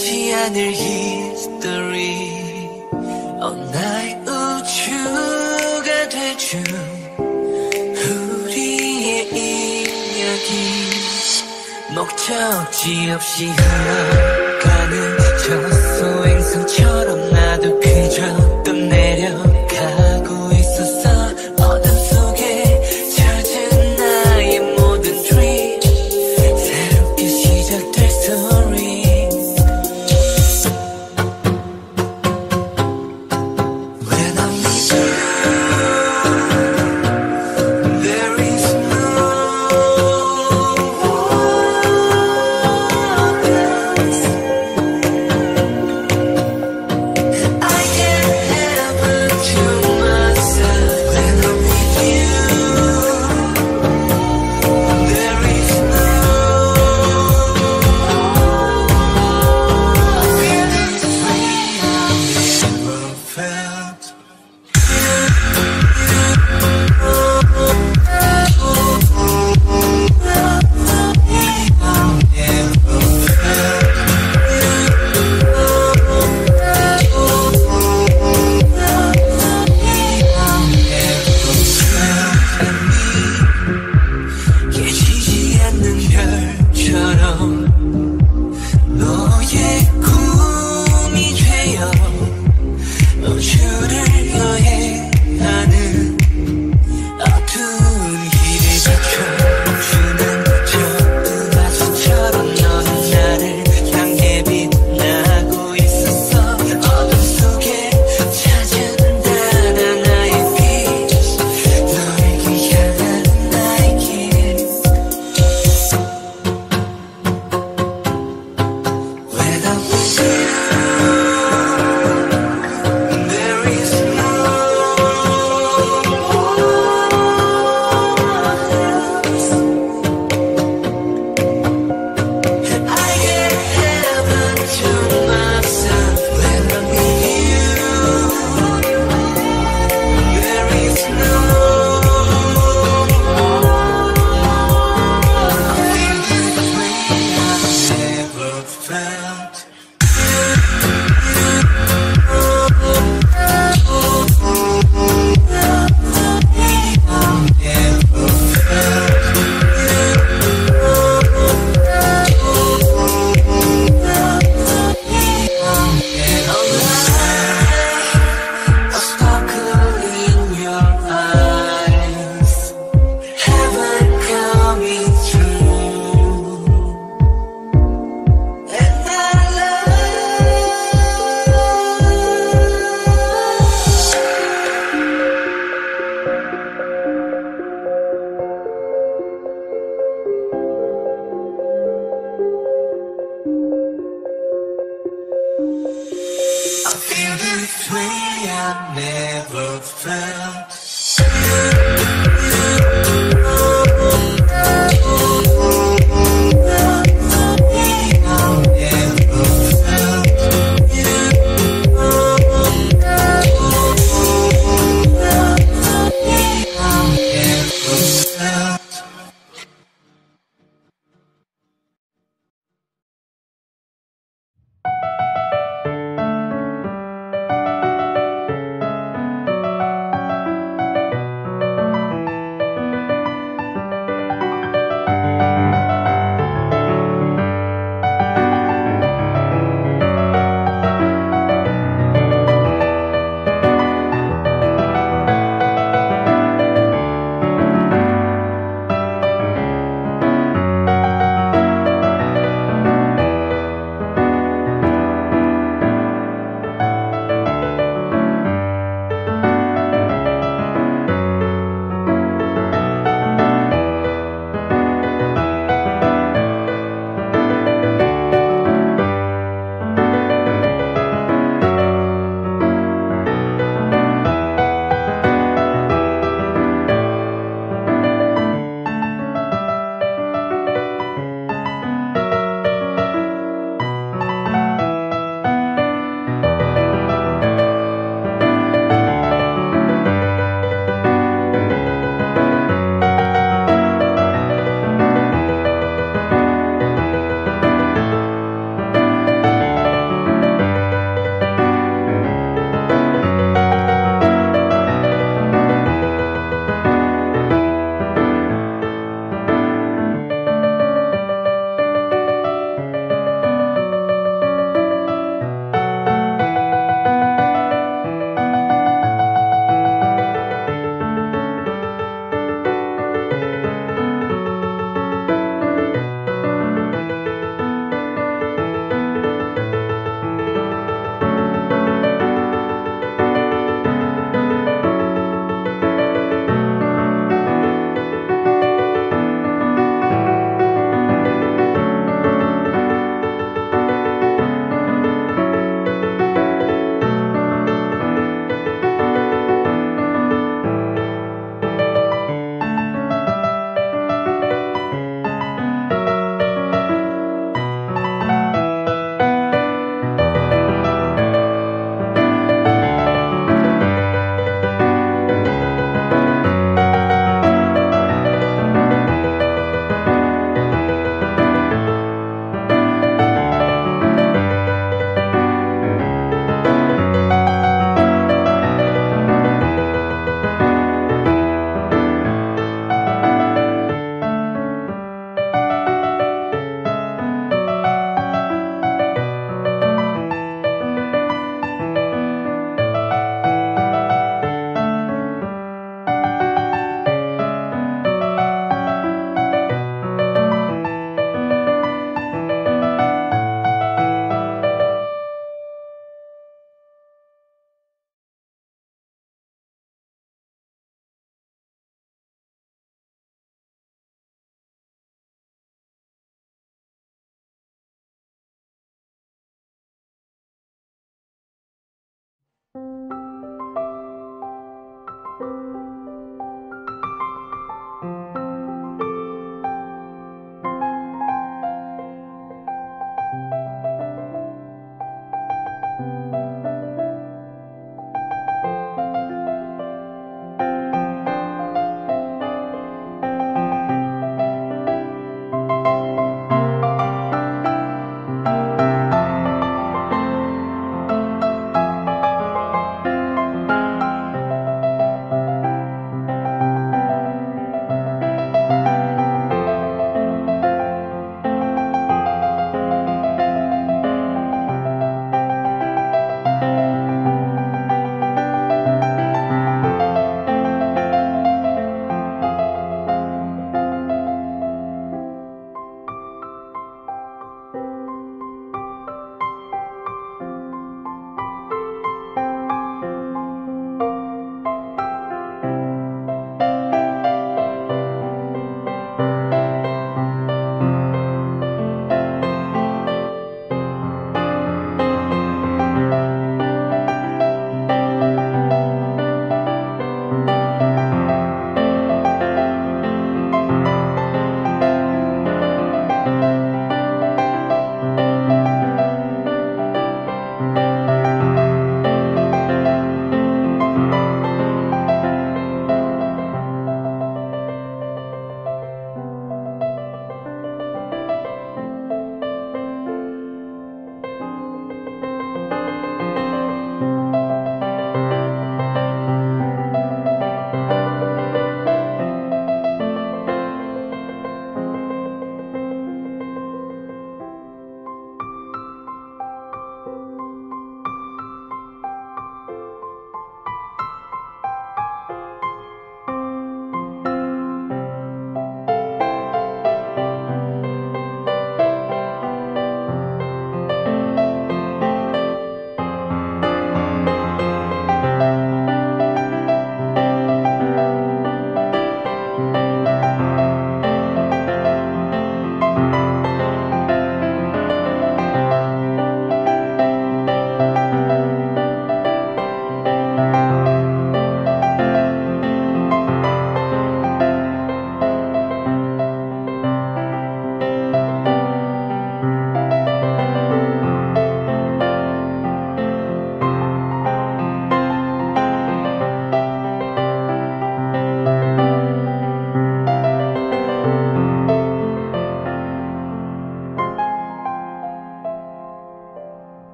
깨지지 않을 history. 나의 우주가 돼준 우리의 이야기. 목적지 없이 흘러가는 저소행성처럼 나도 그저 떠내려가고 있었어. 어둠 속에 젖은 나의 모든 dream. 새롭게 시작될 story. When I'm with you, there is no one else. I can't ever to myself. When I'm with you, there is no feeling free I never felt. 깨지지 않는 별처럼 너의 꿈이 되어 우주를 여행하는 어두운 길을 비춰주는 저 은하수처럼 너는 나를 향해 빛나고 있었어. 어둠 속에 찾은 따라 나의 빛. 너에게 향하는 나의 길. When I'm with you, there is no one else. I get heaven to myself. When I'm with you, there is no feeling free I never felt. A sparkle in your eyes, heaven coming through, and I feel this way I never felt.